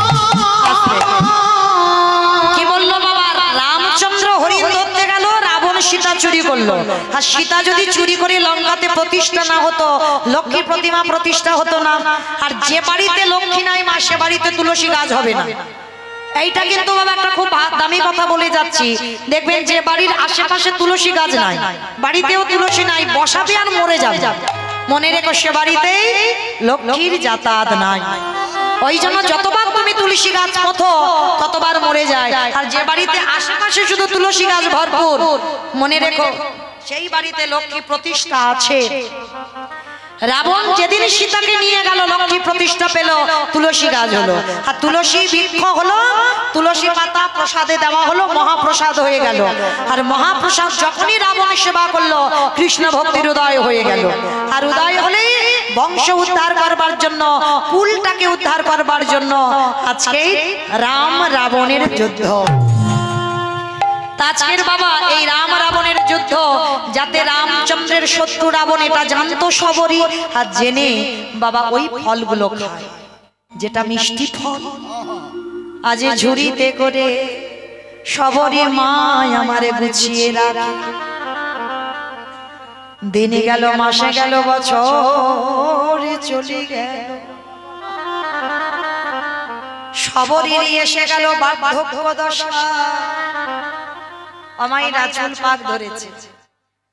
কি বললো বাবা? রামচন্দ্র হরিণ ধরতে গেল, রাবণ সীতা চুরি করলো। আর সীতা যদি চুরি করে লঙ্কাতে প্রতিষ্ঠা না হতো, লক্ষ্মীর প্রতিমা প্রতিষ্ঠা হতো না। আর যে বাড়িতে লক্ষ্মী নাই মা, সে বাড়িতে তুলসী গাছ হবে না। এইটা কিন্তু বাবা একটা খুব দামি কথা বলে যাচ্ছি। দেখবেন যে বাড়ির আশেপাশে তুলসী গাছ নাই, বাড়িতেও তুলসী নাই, বসাবে আর মরে যাবে। মনে রেখো সে বাড়িতে লক্ষ্মীর যাতায়াত নাই। ওই জন্য যতবার তুমি তুলসী গাছ পোথো ততবার মরে যায়। আর যে বাড়িতে আশেপাশে শুধু তুলসী গাছ ভরপুর, মনে রেখো সেই বাড়িতে লক্ষ্মী প্রতিষ্ঠা আছে। রাবণ যেদিন সীতাকে নিয়ে গেল লক্ষ্মী প্রতিষ্ঠা পেল, তুলসী গাছ হলো। আর তুলসী বৃক্ষ হলো, তুলসী পাতা প্রসাদে দেওয়া হলো, মহাপ্রসাদ হয়ে গেল। আর মহাপ্রসাদ যখনই রাবণ সেবা করলো কৃষ্ণ ভক্তির উদয় হয়ে গেল। আর উদয় হলে বংশ উদ্ধার করবার জন্য, কুলটাকে উদ্ধার করবার জন্য আজকে রাম রাবণের যুদ্ধ। আজকের বাবা এই রাম রাবণের যুদ্ধ, যাতে রামচন্দ্রের শত্রু রাবণ এটা জানতো সবরই, আর জেনে বাবা ওই ফলগুলো খায়, যেটা মিষ্টি ফল। আজ ঝুড়িতে করে সবরই মায় আমারে গুছিয়ে রাখে। দিনে গেল, মাসে গেল, বছর চলে গেল, সবরই এসে গেল বার্ধক্য দশা। আমাইরা চুল পাক ধরেছে,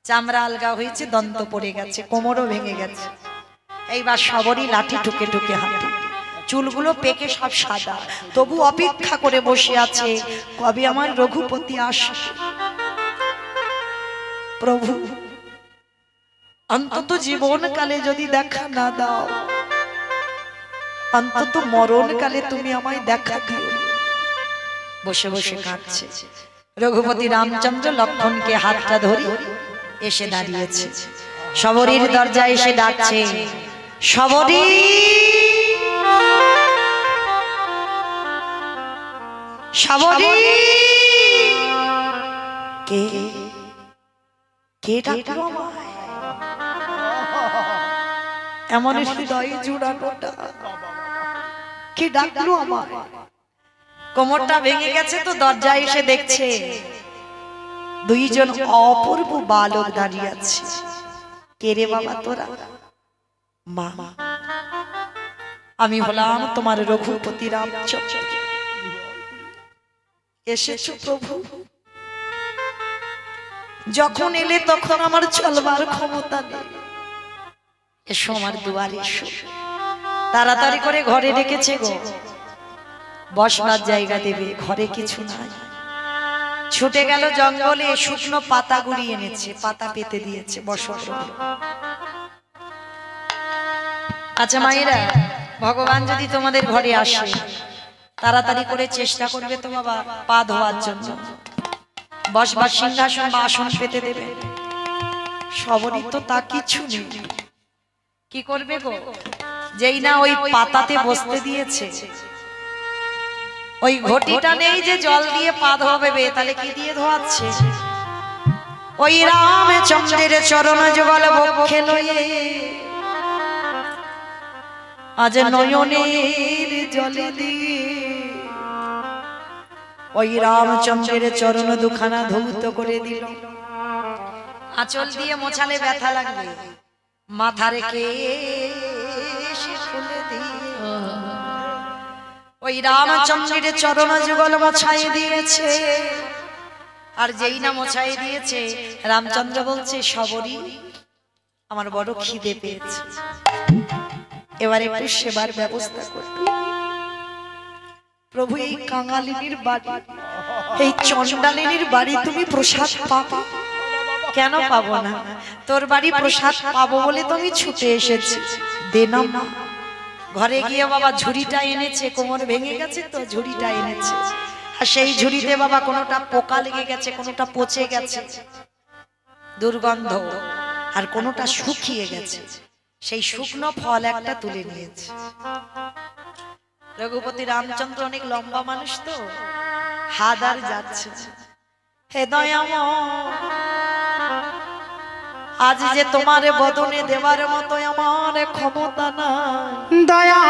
চামড়া আলগা হয়েছে, দন্ত পড়ে গেছে, কোমরও ভেঙে গেছে। এইবার সবরই লাঠি ঠুকে ঠুকে হাঁটে, চুলগুলো পেকে সব সাদা, তবু অপেক্ষা করে বসে আছে কবে আমার রঘুপতি আসে। প্রভু অন্তত জীবনকালে যদি দেখা না দাও, অন্তত মরণকালে তুমি আমায় দেখা দিও। বসে বসে কাঁদছে। রঘুপতি রামচন্দ্র লক্ষ্মণকে হাতটা ধরে এসে দাঁড়িয়েছে, শবরীর দরজায় এসে ডাকছে, শবরী শবরী। কে কে ডাকলো আমায়? এমন হৃদয় জুড়ানোটা কে ডাকলো আমায়? কোমরটা ভেঙে গেছে তো দরজায় এসে দেখছে দুইজন অপূর্ব বালক দাঁড়িয়ে আছে। কে রে বাবা তোরা? মা, আমি হলাম তোমার রঘুপতি রামচন্দ্র। এসেছো প্রভু, যখন এলে তখন আমার চলবার ক্ষমতা নেই। এসো আমার দুয়ারে এসো। তাড়াতাড়ি করে ঘরে ডেকেছে গো, বসবার জায়গা দেবে, ঘরে কিছু নাই। ছুটে গেল জঙ্গলে, শুকনো পাতা গুড়িয়ে এনেছে, পাতা পেতে দিয়েছে, বসো। আচ্ছা মায়েরা, ভগবান যদি তোমাদের ঘরে আসে তাড়াতাড়ি করে চেষ্টা করবে তো বাবা পা ধোয়ার জন্য, বসবার সিংহাসন বা আসন পেতে দেবে। সবরই তো তা কিছু নেই। কি করবে গো? যেই না ওই পাতাতে বসতে দিয়েছে, ওই ঘটিটা নেই যে জল দিয়ে পা ধোয়াবে, তাহলে কি দিয়ে ধোয়াচ্ছে? ওই রামচন্দ্রের চরণ যুগল বক্ষে লয়ে আজ নয়নের জলে দিয়ে ওই রামচন্দ্রের চরণ দুখানা ধৌত করে দিল। আঁচল দিয়ে মোছালে ব্যথা লাগবে, মাথা রেখে খুলে দিয়ে ওই রামচন্দ্রের চরণ যুগল মোছাই দিয়েছে। আর যেই না মোছাই দিয়েছে, রামচন্দ্র বলছে, শবরী আমার বড় খিদে পেয়েছে, এবার একটু সেবার ব্যবস্থা করবে। প্রভু এই কাঙালিনীর বাড়ি, এই চন্ডালিনীর বাড়ি তুমি প্রসাদ পাবা? কেন পাবো না? তোর বাড়ি প্রসাদ পাবো বলে তো আমি ছুটে এসেছি। দে না মা। ঘরে গিয়ে বাবা ঝুড়িটা এনেছে, কোমর ভেঙে গেছে তো ঝুড়িটা এনেছে, আর সেই ঝুড়িতে বাবা কোনোটা পোকা লেগে গেছে, কোনোটা পচে গেছে দুর্গন্ধ, আর কোনোটা শুকিয়ে গেছে। সেই শুকনো ফল একটা তুলে নিয়েছে। রঘুপতি রামচন্দ্র অনেক লম্বা মানুষ তো, হাত আর যাচ্ছে। হে দয়াময়, আজ যে তোমার বদনে দেবার মতো আমার ক্ষমতা নাই। দয়া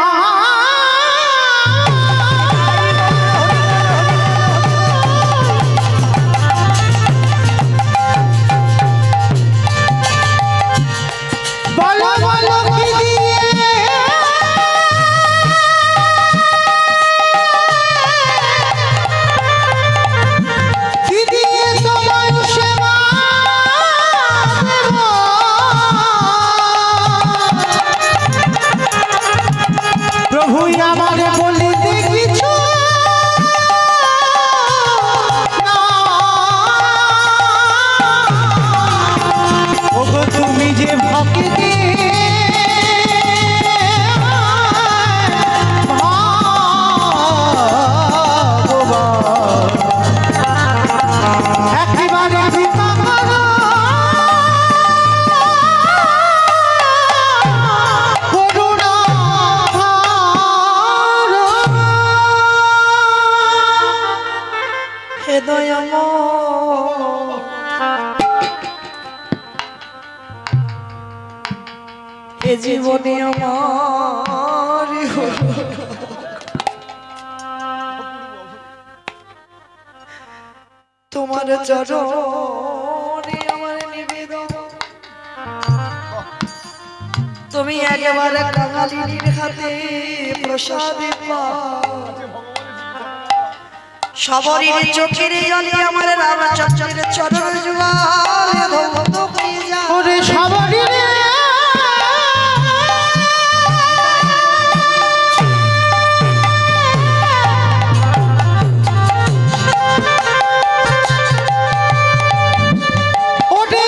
বলো বলো কি দিয়ে কি দিয়ে তোমার সেবা দেব? প্রভু আমার বলিতে কিছু না, ওগো তুমি যে ভক্তি একেবারে ভিক্ষা করো, করুণা হে দয়াময়, এ জীবনে আমার তোমার চরণে আমার নিবেদন। তুমি একেবারে কাঙালিনীর হাতে প্রসাদ সবরীর চোখের জলে আমার রামচন্দ্রের চরণ যুগল ধৌত হয়ে যায়। ওরে সবারই রে ওরে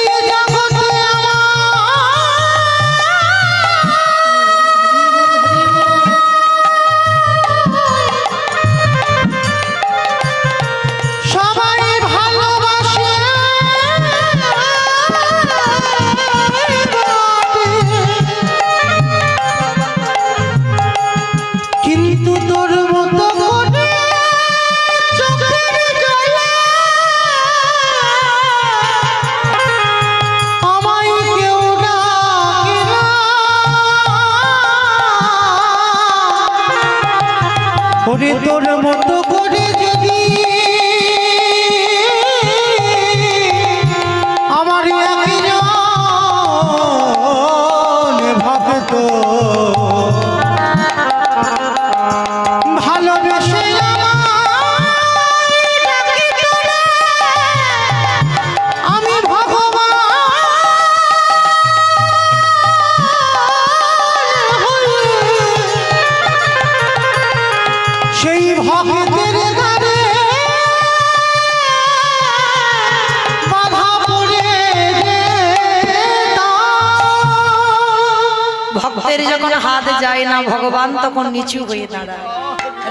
ভক্তের যখন হাত যায় না ভগবান তখন নিচু হয়ে দাঁড়ায়।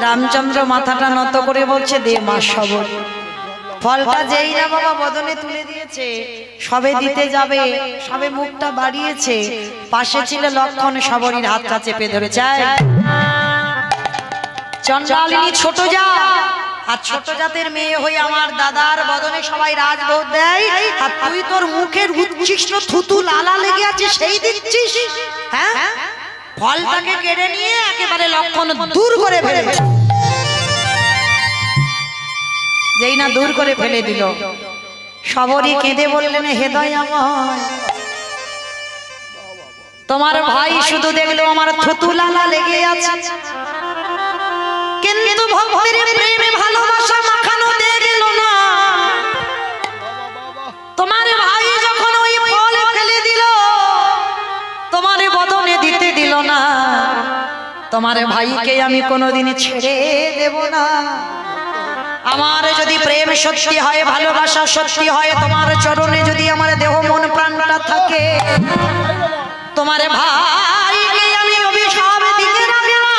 রামচন্দ্র মাথাটা নত করে বলছে দে মা সবরী। ফলটা যেই না বাবা বদনে তুলে দিয়েছে, সবে দিতে যাবে, সবে মুখটা বাড়িয়েছে, পাশে ছিল লক্ষণ সবরীর হাতটা চেপে ধরেছে। চন্দ্রালিনী ছোট যা, আর ছোট জাতের মেয়ে হয়ে আমার দাদার বদনে সবাই রাজভোগ দেয়, আর তুই তোর মুখের উচ্ছিষ্ট থুতু লালা লেগে আছে সেই দিচ্ছিস। হ্যাঁ, ফলটাকে কেড়ে নিয়ে একেবারে লক্ষণ দূর করে ফেলে। যেই না দূর করে ফেলে দিল, সবরী কেঁদে বললেন হে দয়াময়, তোমার ভাই শুধু দেখলো আমার থুতু লালা লেগে আছে, কিন্তু ভক্তের প্রেমে ভালোবাসা মাখানো দেখল না। তোমার ভাই যখন ওই ফল ফেলে দিল, তোমার বদনে দিতে দিল না, তোমার ভাইকে আমি কোনোদিন ছেড়ে দেব না। আমার যদি প্রেম সত্যি হয়, ভালোবাসা সত্যি হয়, তোমার চরণে যদি আমার দেহ মন প্রাণটা থাকে, তোমার ভাইকে আমি অভিশাপ দিতে রাখি না।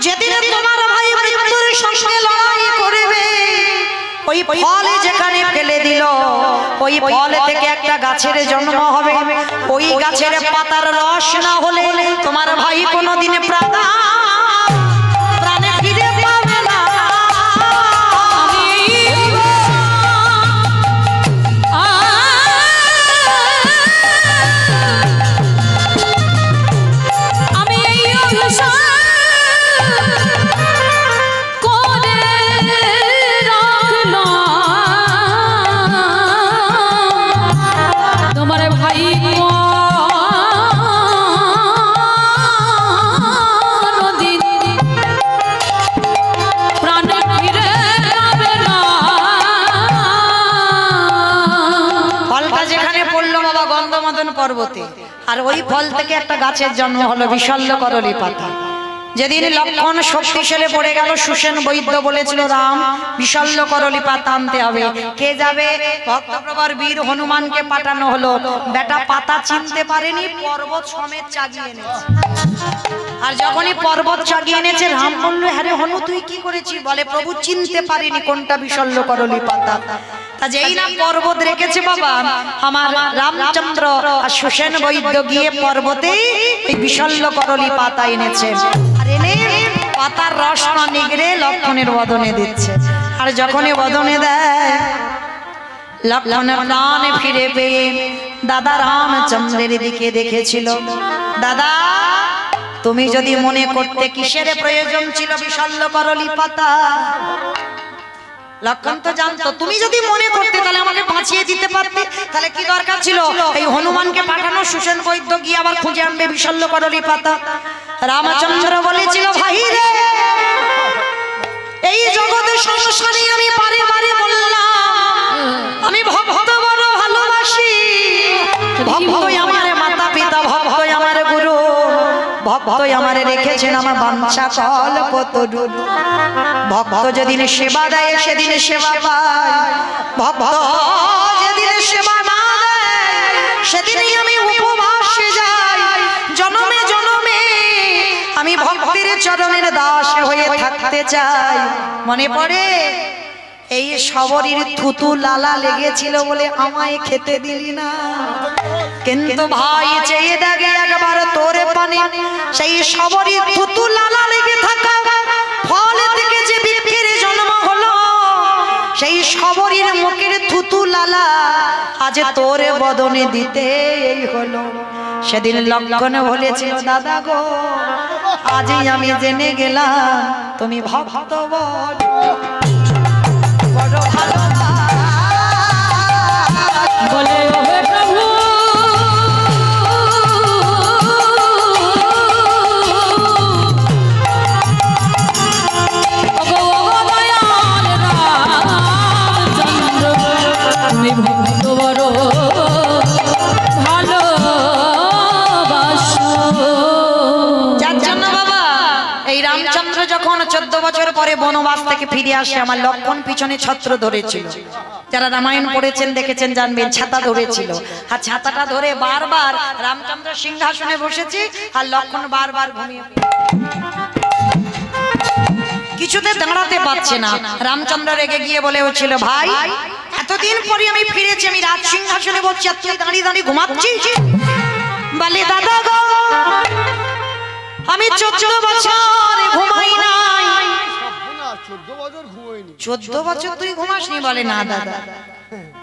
যেদিন তোমার ভাই মৃত্যুর সঙ্গে লড়াই করবে, ওই ফল যেখানে ফেলে দিল, ওই ফল থেকে একটা গাছের জন্ম হবে। ওই গাছের পাতার রস না হলে তোমার ভাই কোনোদিন প্রাণে ফিরে পাবে না। পর্বতে, আর ওই ফল থেকে একটা গাছের জন্ম হলো বিশল্য করলি পাতা। যেদিন লক্ষণ শক্তিশালী পড়ে গেল, সুসেন বৈদ্য বলেছিল রাম বিশল্য করলি পাতা আনতে হবে। কে যাবে? ভক্তপ্রবর বীর হনুমানকে পাঠানো হলো। বেটা পাতা চিনতে পারেনি, পর্বত সমেত চাগিয়ে এনেছে। আর যখনই পর্বত চাগিয়ে এনেছে, রাম বলল হ্যাঁ হনু তুই কি করেছিস? বলে প্রভু চিনতে পারিনি কোনটা বিশল্য করলি পাতা। তা যেই না পর্বত রেখেছে বাবা, আমার রামচন্দ্র আর সুসেন বৈদ্য গিয়ে পর্বতে ওই বিশল্য করলি পাতা এনেছে। আর এনে পাতার রস নিগড়ে লক্ষণের বদনে দিচ্ছে। আর যখনই বদনে দেয়, লক্ষণ প্রাণে ফিরে পেয়ে দাদা রামচন্দ্রের দিকে দেখেছিল। দাদা তুমি যদি মনে করতে কিসের প্রয়োজন ছিল বিশল্য করলি পাতা? লক্ষণ তো জানতো তুমি যদি মনে করতে তাহলে আমাকে বাঁচিয়ে দিতে পারতে। তাহলে কি দরকার ছিল এই হনুমানকে পাঠানো, সুসেন বৈদ্য গিয়ে আবার খুঁজে আনবে বিশল্য করলি পাতা? রামচন্দ্র বলেছিল ভাই রে, এই জগতে সংসারে আমি বারে বারে বললাম আমি ভক্ত বড় ভালোবাসি। ভক্তই আমার মাতা পিতা, ভক্তই আমার গুরু, ভক্তই আমারে রেখেছেন আমার বাঞ্ছা কল্পতরু। ভক্ত যেদিন সেবা দেয় সেদিন সেবা পায়, ভক্ত যেদিন সেবা না দেয় সেদিনই আমি উপবাসে যাই। জনমে জনমে আমি ভক্তের চরণের দাস হয়ে থাকতে চাই। মনে পড়ে এই সবরীর থুতু লালা লেগেছিল বলে আমায় খেতে দিলি না, কিন্তু ভাই চেয়ে দেখে একবার তোরে পানি। সেই সবরীর থুতু লালা লেগে থাকা ফল থেকে যে বৃক্ষের জন্ম হলো, সেই সবরীর মুখের থুতু লালা আজ তোরে বদনে দিতে হলো। সেদিন লক্ষণ বলেছিল দাদা গো, আজই আমি জেনে গেলাম তুমি ভক্ত বড় ভালো বলে প্রভু। যখন 14 বছর পরে বনবাস থেকে ফিরে আসে, আমার লক্ষণ পিছনে ছত্র ধরেছিল। যারা রামায়ণ পড়েছেন দেখেছেন জানবেন ছাতা ধরেছিল, আর ছাতাটা ধরে বারবার রামচন্দ্র সিংহাসনে বসেছে আর লক্ষ্মণ বারবার ঘুমিয়ে কিছুতে দাঁড়াতে পারছে না। রামচন্দ্র রেগে গিয়ে বলেছিল, ভাই এতদিন পরে আমি ফিরেছি, আমি রাজ সিংহাসনে বসছি আর তুই দাঁড়িয়ে দাঁড়িয়ে ঘুমাচ্ছিস? বলে দাদা গো, আমি 14 বছর ঘুমাই নাই। 14 বছর তুই ঘুমাসনি? বলে না দাদা,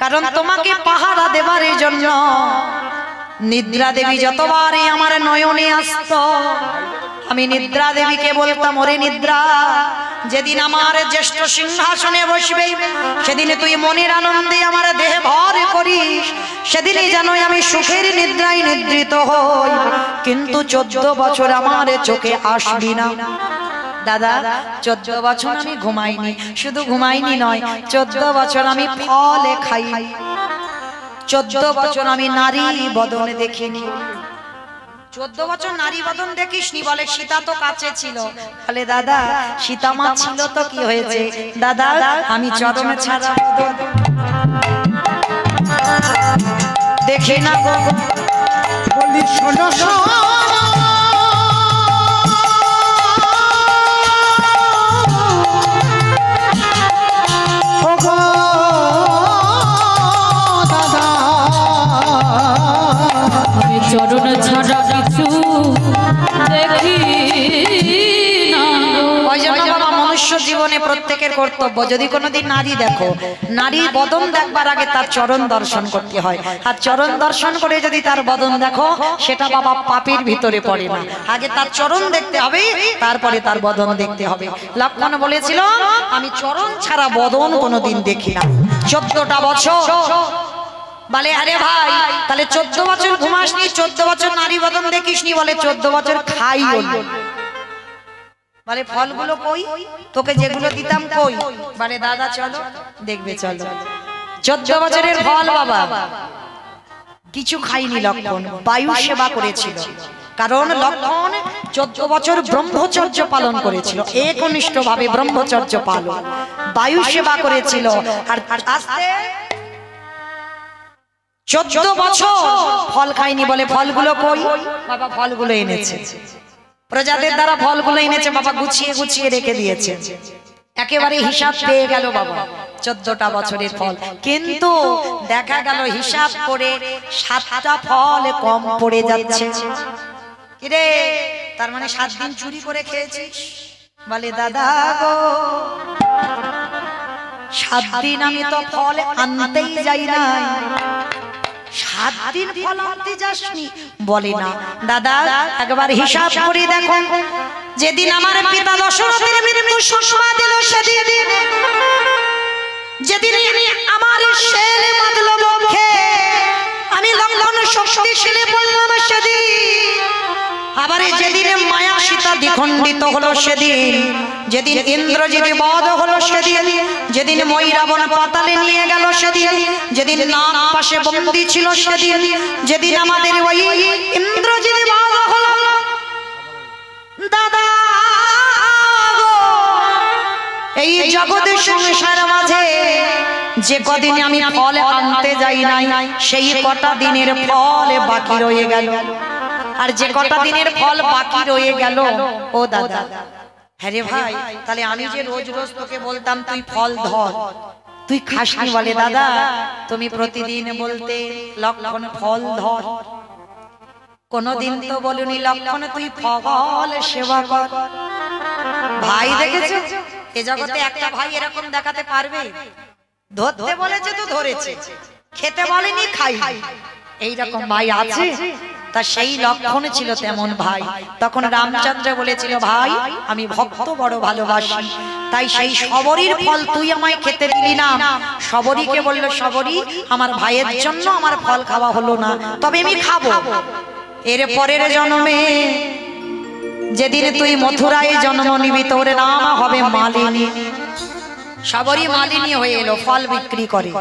কারণ তোমাকে পাহারা দেবার জন্য নিদ্রা দেবী যতবারই আমার নয়নে আসতো, আমি নিদ্রা দেবীকে বলতাম, ওরে নিদ্রা, যেদিন আমার জ্যেষ্ঠ সিংহাসনে বসবে সেদিন তুই মনের আনন্দে আমার দেহে ভর করিস, সেদিনই জানোই আমি সুখের নিদ্রায় নিদ্রিত হই, কিন্তু 14 বছর আমার চোখে আসবি না। দাদা 14 বছর আমি ঘুমাইনি, শুধু ঘুমাইনি নয়, 14 বছর আমি ফল খাই, 14 বছর আমি নারী বদন দেখিনি। 14 বছর নারী বদন দেখিসনি? বলে সীতা তো কাছে ছিল। বলে দাদা সীতা মা ছিল তো কি হয়েছে, দাদা আমি চরণ ছাড়া দেখি না গো। বলি শোনো চরণ ছাড়া কিছু দেখি না। ওই জন্য বাবা মনুষ্য জীবনে প্রত্যেকের কর্তব্য, যদি কোনোদিন নারী দেখো, নারীর বদন দেখবার আগে তার চরণ দর্শন করতে হয়, আর চরণ দর্শন করে যদি তার বদন দেখো সেটা বাবা পাপের ভিতরে পড়ে না, আগে তার চরণ দেখতে হবে তারপরে তার বদন দেখতে হবে। লক্ষ্মণ বলেছিল, আমি চরণ ছাড়া বদন কোনোদিন দেখি না 14টা বছর। বলে আরে ভাই তাহলে 14 বছর ঘুমাসনি, 14 বছর নারী বদন দেখিসনি? বলে 14 বছর খাই হলো। বলে ফলগুলো কই, তোকে যেগুলো দিতাম কই? বলে দাদা চলো দেখবে, চলো 14 বছরের ফল বাবা কিছু খাইনি লক্ষ্মণ, বায়ু সেবা করেছিল, কারণ লক্ষ্মণ 14 বছর ব্রহ্মচর্য পালন করেছিল, একনিষ্ঠ ভাবে ব্রহ্মচর্য পালন, বায়ু সেবা করেছিল। আর আস্তে 14 বছর ফল খাইনি। বলে ফলগুলো কই? বাবা ফলগুলো এনেছে, প্রজাদের দ্বারা ফলগুলো এনেছে বাবা, গুছিয়ে গুছিয়ে রেখে দিয়েছে, একেবারে হিসাব পেয়ে গেল বাবা 14টা বছরের ফল। কিন্তু দেখা গেল হিসাব করে 7টা ফল কম পড়ে যাচ্ছে। কিরে তার মানে 7 দিন চুরি করে খেয়েছিস? বলে দাদা গো 7 দিন আমি তো ফল আনতেই যাই নাই। 7 দিন ফল আনতে যাসনি? বলে না দাদা একবার হিসাব করে দেখো, যেদিন আমার পিতা দশরথের মৃত্যু সংবাদ এলো সেদিন, যেদিন আমার শেল বাঁধল বক্ষে, আমি লক্ষ্মণ শক্তিশালী বললাম সেদিন, আবার যেদিন মায়া সীতা দ্বিখণ্ডিত হলো সেদিন, যেদিন ইন্দ্রজিৎ বধ হলো সেদিন, যেদিন ময়রাবণ পাতালে নিয়ে গেল সেদিন, যেদিন নাগ পাশে বন্দী ছিল সেদিন, যেদিন আমাদের ওই ইন্দ্রজিৎ বধ হলো। দাদা এই জগৎ সংসার মাঝে যে কদিন আমি ফল আনতে যাই নাই, সেই কটা দিনের ফল বাকি রয়ে গেল। আর যে কটা দিনের ফল বাকি রয়ে গেল, ও দাদা হ্যাঁ রে ভাই, তাহলে আমি যে রোজ রোজ তোকে বলতাম তুই ফল ধর, তুই খাসনি? বলে দাদা তুমি প্রতিদিন বলতে লক্ষ্মণ ফল ধর, কোনদিন তো বলুনি লক্ষ্মণ তুই ফল সেবা কর। ভাই দেখেছো এ জগতে একটা ভাই এরকম দেখাতে পারবে? ধরতে বলেছে তো ধরেছে, খেতে বলেনি খাই, এইরকম ভাই আছে? তা সেই লক্ষণ ছিল তেমন ভাই। তখন রামচন্দ্র বলেছিল, ভাই আমি ভক্ত বড় ভালোবাসি, তাই সেই শবরীর ফল তুই আমায় খেতে দিলি না। শবরীকে বলল, শবরী আমার ভাইয়ের জন্য আমার ফল খাওয়া হলো না, তবে আমি খাবো এর পরের জন্মে, যেদিন তুই মথুরায় জন্ম নিবি তোর নাম হবে মালিনী। শবরী মালিনী হয়ে এলো, ফল বিক্রি করে।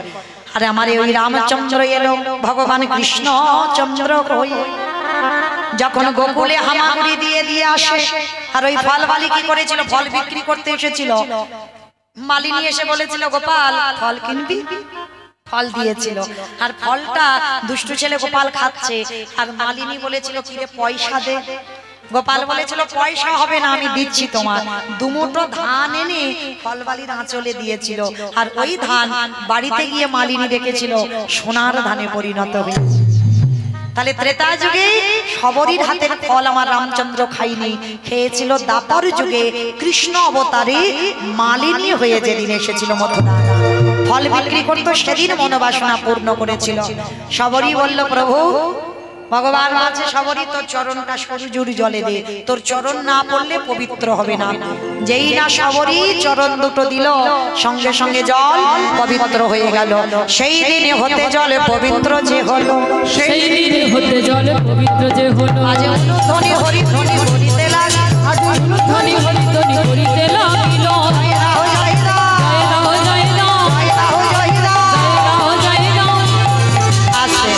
আর আমার ওই রামচন্দ্র এলো ভগবান কৃষ্ণচন্দ্র হয়ে, যখন গোকুলে হামাগুড়ি দিয়ে দিয়ে আসে, আর ওই ফলবালি কি করেছিল, ফল বিক্রি করতে এসেছিল। মালিনী এসে বলেছিল, গোপাল ফল কিনবি? ফল দিয়েছিল, আর ফলটা দুষ্টু ছেলে গোপাল খাচ্ছে, আর মালিনী বলেছিল কি রে পয়সা দে। গোপাল বলেছিল পয়সা হবে না, আমি দিচ্ছি তোমার। দুমুঠো ধান এনে ফলবালির আঁচলে দিয়েছিল, আর ওই ধান বাড়িতে গিয়ে মালিনী দেখেছিল সোনার ধানে পরিণত হয়েছে। তাহলে ত্রেতা যুগে শবরীর হাতের ফল আমার রামচন্দ্র খাইনি, খেয়েছিল দাপর যুগে কৃষ্ণ অবতারে মালিনী হয়ে যেদিন এসেছিল মথুরা। ফল বিক্রি করতো, সেদিন মনোবাসনা পূর্ণ করেছিল। শবরী বলল প্রভু, ভগবান বলছে শবরী তোর চরণটা সরজুর জলে দে, তোর চরণ না পড়লে পবিত্র হবে না। যেই না শবরী চরণ দুটো দিল, সঙ্গে সঙ্গে জল পবিত্র হয়ে গেল। সেই দিনে হতে জলে পবিত্র যে হলো, সেই দিনে হতে জল পবিত্র যে হলো। আজ অনুধ্বনি হরিধ্বনি করিতে লাগল, আজ অনুধ্বনি হরিধ্বনি করিতে লাগিল। জয় রাহ, জয় রাহ, জয় রাহ, জয় রাহ, জয় রাহ, জয় রাহ। জয় রাহ, জয় রাহ। আসছে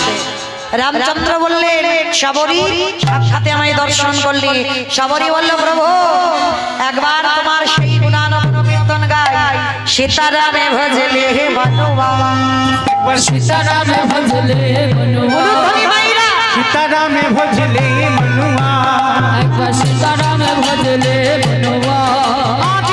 রামচন্দ্র বললেন শবরী সাক্ষাতে আমায় দর্শন করলি। শবরী বলল প্রভু একবার তোমার সেই গুণানন কীর্তন গাই, সীতারামে ভজলে বনুয়া। একবার সীতারামে ভজলে মনুয়া, অনুধ্বনি মাইরা সীতারামে ভজলে মনুয়া, একবার সীতারামে ভজলে মনুয়া। আজ